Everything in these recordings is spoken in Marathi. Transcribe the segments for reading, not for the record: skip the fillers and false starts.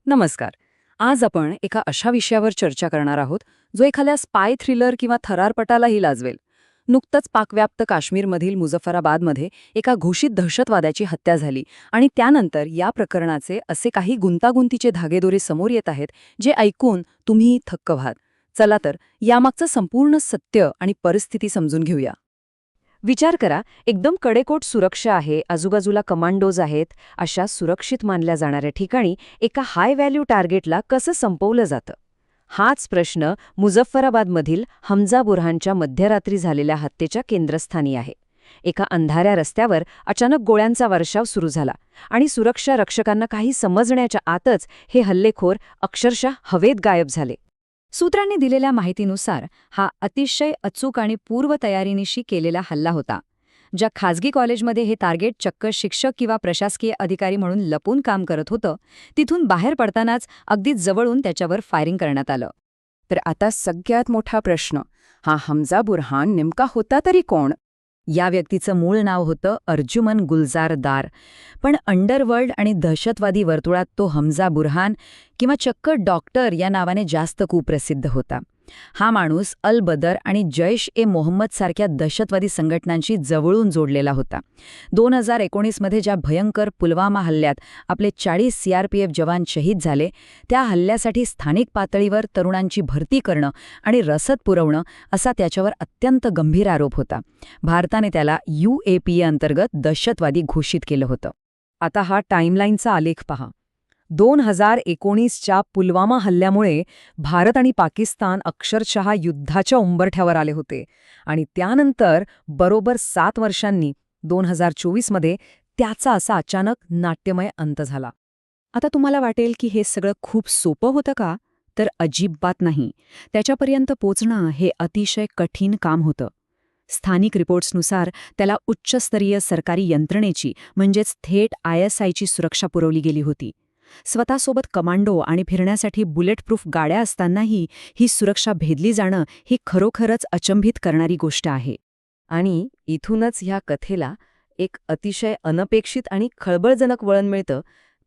नमस्कार. आज आपण एका अशा विषयावर चर्चा करणार आहोत जो एखाद्या स्पाय थ्रिलर किंवा थरारपटालाही लाजवेल. नुकतंच पाकव्याप्त काश्मीरमधील मुझफ्फराबादमध्ये एका घोषित दहशतवाद्याची हत्या झाली आणि त्यानंतर या प्रकरणाचे असे काही गुंतागुंतीचे धागेदोरे समोर येत आहेत जे ऐकून तुम्ही थक्क व्हाल. चला तर यामागचं संपूर्ण सत्य आणि परिस्थिती समजून घेऊया. विचार करा, एकदम कडेकोट सुरक्षा आहे, आजूबाजूला कमांडोज आहेत, अशा सुरक्षित मानल्या जाणाऱ्या ठिकाणी एका हाय व्हॅल्यू टार्गेटला कसं संपवलं जातं? हाच प्रश्न मुझफ्फराबादमधील हमजा बुरहानच्या मध्यरात्री झालेल्या हत्येच्या केंद्रस्थानी आहे. एका अंधाऱ्या रस्त्यावर अचानक गोळ्यांचा वर्षाव सुरू झाला आणि सुरक्षा रक्षकांना काही समजण्याच्या आतच हे हल्लेखोर अक्षरशः हवेत गायब झाले. सूत्रांनी दिलेल्या माहितीनुसार हा अतिशय अचूक आणि पूर्वतयारीनिशी केलेला हल्ला होता. ज्या खाजगी कॉलेजमध्ये हे टार्गेट चक्क शिक्षक किंवा प्रशासकीय अधिकारी म्हणून लपून काम करत होतं, तिथून बाहेर पडतानाच अगदी जवळून त्याच्यावर फायरिंग करण्यात आलं. तर आता सगळ्यात मोठा प्रश्न, हा हमजा बुरहान नेमका होता तरी कोण? या व्यक्तीचं मूळ नाव होतं अर्जुमन गुलजार दार, पण अंडरवर्ल्ड आणि दहशतवादी वर्तुळात तो हमजा बुरहान किंवा चक्क डॉक्टर या नावाने जास्त कुप्रसिद्ध होता. हा माणूस अल बदर आणि जैश ए मोहम्मद सारख्या दहशतवादी संघटनांशी जवळून जोडलेला होता. 2019 मध्ये ज्या भयंकर पुलवामा हल्ल्यात आपले 40 CRPF जवान शहीद झाले, त्या हल्ल्यासाठी स्थानिक पातळीवर तरुणांची भरती करणं आणि रसद पुरवणं असा त्याच्यावर अत्यंत गंभीर आरोप होता. भारताने त्याला UAPA अंतर्गत दहशतवादी घोषित केलं होतं. आता हा टाईमलाईनचा आलेख पहा. 2019च्या पुलवामा हल्ल्यामुळे भारत आणि पाकिस्तान अक्षरशः युद्धाच्या उंबरठ्यावर आले होते आणि त्यानंतर बरोबर 7 वर्षांनी 2024मध्ये त्याचा असा अचानक नाट्यमय अंत झाला. आता तुम्हाला वाटेल की हे सगळं खूप सोपं होतं का? तर अजिबात नाही. त्याच्यापर्यंत पोचणं हे अतिशय कठीण काम होतं. स्थानिक रिपोर्ट्सनुसार त्याला उच्चस्तरीय सरकारी यंत्रणेची म्हणजेच थेट ISIची सुरक्षा पुरवली गेली होती. स्वतःसोबत कमांडो आणि फिरण्यासाठी बुलेटप्रूफ गाड्या असतानाही ही सुरक्षा भेदली जाणं ही खरोखरच अचंबित करणारी गोष्ट आहे. आणि इथूनच ह्या कथेला एक अतिशय अनपेक्षित आणि खळबळजनक वळण मिळतं,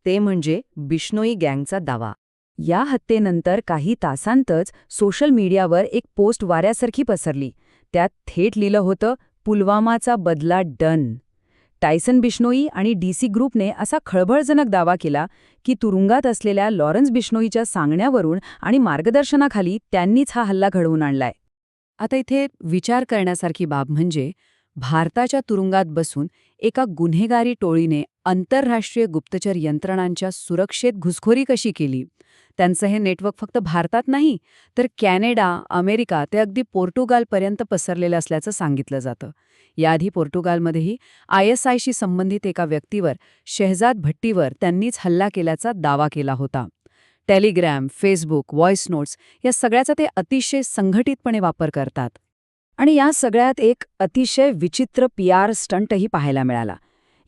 ते म्हणजे बिश्नोई गँगचा दावा. या हत्येनंतर काही तासांतच सोशल मीडियावर एक पोस्ट वाऱ्यासारखी पसरली. त्यात थेट लिहिलं होतं, पुलवामाचा बदला डन. टायसन बिश्नोई आणि DC ग्रुपने असा खळबळजनक दावा केला की तुरुंगात असलेल्या लॉरेन्स बिश्नोईच्या सांगण्यावरून आणि मार्गदर्शनाखाली त्यांनीच हा हल्ला घडवून आणलाय. आता इथे विचार करण्यासारखी बाब म्हणजे भारताच्या तुरुंगात बसून एका गुन्हेगारी टोळीने आंतरराष्ट्रीय गुप्तचर यंत्रणांच्या सुरक्षेत घुसखोरी कशी केली. त्यांचं हे नेटवर्क फक्त भारतात नाही, तर कॅनडा, अमेरिका ते अगदी पोर्तुगालपर्यंत पसरलेलं असल्याचं सांगितलं जातं. याआधी पोर्तुगालमध्येही ISIशी संबंधित एका व्यक्तीवर, शेहजाद भट्टीवर त्यांनीच हल्ला केल्याचा दावा केला होता. टेलिग्राम, फेसबुक, व्हॉइस नोट्स या सगळ्याचा ते अतिशय संघटितपणे वापर करतात. आणि या सगळ्यात एक अतिशय विचित्र PR स्टंटही पाहायला मिळाला.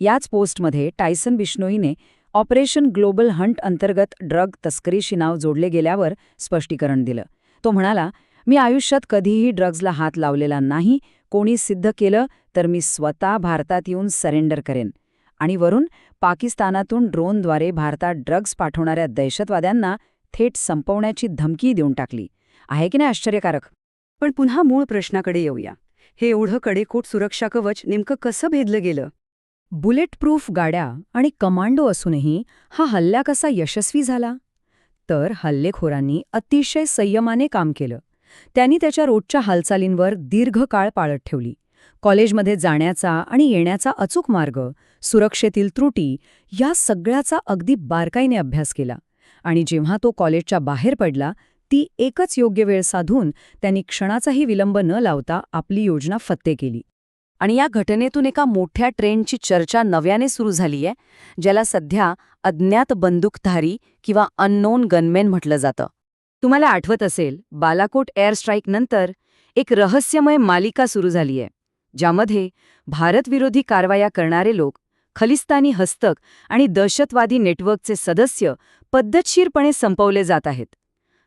याच पोस्टमध्ये टायसन बिश्नोईने ऑपरेशन ग्लोबल हंट अंतर्गत ड्रग तस्करीशी नाव जोडले गेल्यावर स्पष्टीकरण दिलं. तो म्हणाला, मी आयुष्यात कधीही ड्रग्जला हात लावलेला नाही. कोणी सिद्ध केलं तर मी स्वतः भारतात येऊन सरेंडर करेन. आणि वरून पाकिस्तानातून ड्रोनद्वारे भारतात ड्रग्ज पाठवणाऱ्या दहशतवाद्यांना थेट संपवण्याची धमकी देऊन टाकली. आहे की नाही आश्चर्यकारक? पण पुन्हा मूळ प्रश्नाकडे येऊया. हे एवढं कडेकोट सुरक्षा कवच नेमकं कसं भेदलं गेलं? बुलेटप्रूफ गाड्या आणि कमांडो असूनही हा हल्ला कसा यशस्वी झाला? तर हल्लेखोरांनी अतिशय संयमाने काम केलं. त्यांनी त्याच्या रोजच्या हालचालींवर दीर्घकाळ पाळत ठेवली. कॉलेजमध्ये जाण्याचा आणि येण्याचा अचूक मार्ग, सुरक्षेतील त्रुटी या सगळ्याचा अगदी बारकाईने अभ्यास केला. आणि जेव्हा तो कॉलेजच्या बाहेर पडला, ती एकच योग्य वेळ साधून त्यांनी क्षणाचाही विलंब न लावता आपली योजना फत्ते केली. आणि या घटनेतून एका मोठ्या ट्रेंडची चर्चा नव्याने सुरू झालीय, ज्याला सध्या अज्ञात बंदूकधारी किंवा अननोन गनमॅन म्हटलं जातं. तुम्हाला आठवत असेल, बालाकोट एअर स्ट्राईकनंतर एक रहस्यमय मालिका सुरू झालीय, ज्यामध्ये भारतविरोधी कारवाया करणारे लोक, खलिस्तानी हस्तक आणि दहशतवादी नेटवर्कचे सदस्य पद्धतशीरपणे संपवले जात आहेत.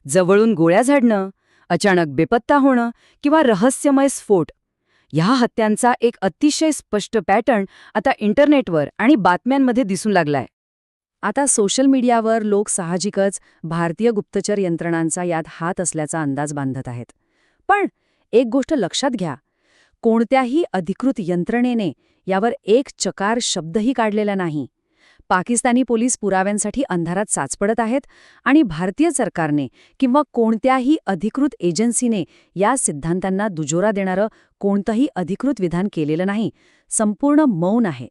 जवळून गोळ्या झाडणं, अचानक बेपत्ता होणं किंवा रहस्यमय स्फोट, ह्या हत्यांचा एक अतिशय स्पष्ट पॅटर्न आता इंटरनेटवर आणि बातम्यांमध्ये दिसू लागलाय. आता सोशल मीडियावर लोक साहजिकच भारतीय गुप्तचर यंत्रणांचा यात हात असल्याचा अंदाज बांधत आहेत. पण एक गोष्ट लक्षात घ्या, कोणत्याही अधिकृत यंत्रणेने यावर एक चकार शब्दही काढलेला नाही. पाकिस्तानी पोलीस पुराव्यांसाठी अंधारात साचपडत आहेत आणि भारतीय सरकारने किंवा कोणत्याही अधिकृत एजन्सीने या सिद्धांतांना दुजोरा देणारं कोणतंही अधिकृत विधान केलेलं नाही. संपूर्ण मौन आहे.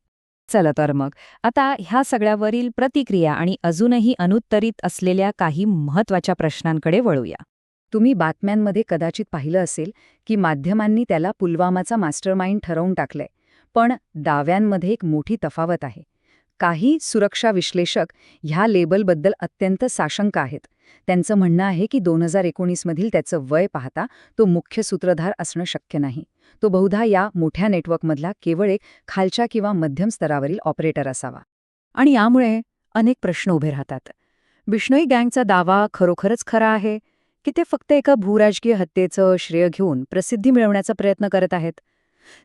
चला तर मग आता ह्या सगळ्यावरील प्रतिक्रिया आणि अजूनही अनुत्तरित असलेल्या काही महत्त्वाच्या प्रश्नांकडे वळूया. तुम्ही बातम्यांमध्ये कदाचित पाहिलं असेल की माध्यमांनी त्याला पुलवामाचा मास्टरमाइंड ठरवून टाकलंय. पण दाव्यांमध्ये एक मोठी तफावत आहे. काही सुरक्षा विश्लेषक ह्या लेबलबद्दल अत्यंत साशंक आहेत. त्यांचं म्हणणं आहे की 2019 मधील त्याचं वय पाहता तो मुख्य सूत्रधार असणं शक्य नाही. तो बहुधा या मोठ्या नेटवर्कमधला केवळ एक खालच्या किंवा मध्यम स्तरावरील ऑपरेटर असावा. आणि यामुळे अनेक प्रश्न उभे राहतात. बिश्नोई गँगचा दावा खरोखरच खरा आहे की ते फक्त एका भूराजकीय हत्येचं श्रेय घेऊन प्रसिद्धी मिळवण्याचा प्रयत्न करत आहेत?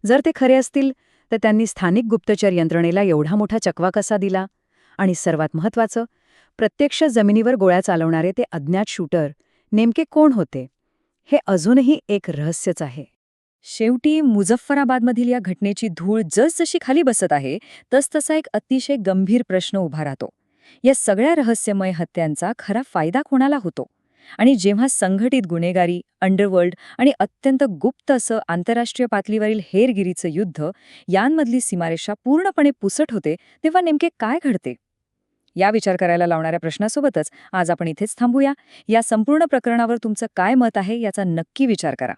जर ते खरे असतील तर त्यांनी स्थानिक गुप्तचर यंत्रणेला एवढा मोठा चकवा कसा दिला? आणि सर्वात महत्त्वाचं, प्रत्यक्ष जमिनीवर गोळ्या चालवणारे ते अज्ञात शूटर नेमके कोण होते? हे अजूनही एक रहस्यच आहे. शेवटी मुझफ्फराबादमधील या घटनेची धूळ जसजशी खाली बसत आहे तसतसा एक अतिशय गंभीर प्रश्न उभा राहतो. या सगळ्या रहस्यमय हत्यांचा खरा फायदा कोणाला होतो? आणि जेव्हा संघटित गुन्हेगारी, अंडरवर्ल्ड आणि अत्यंत गुप्त असं आंतरराष्ट्रीय पातळीवरील हेरगिरीचं युद्ध यांमधली सीमारेषा पूर्णपणे पुसट होते, तेव्हा नेमके काय घडते? या विचार करायला लावणाऱ्या प्रश्नासोबतच आज आपण इथेच थांबूया. या संपूर्ण प्रकरणावर तुमचं काय मत आहे याचा नक्की विचार करा.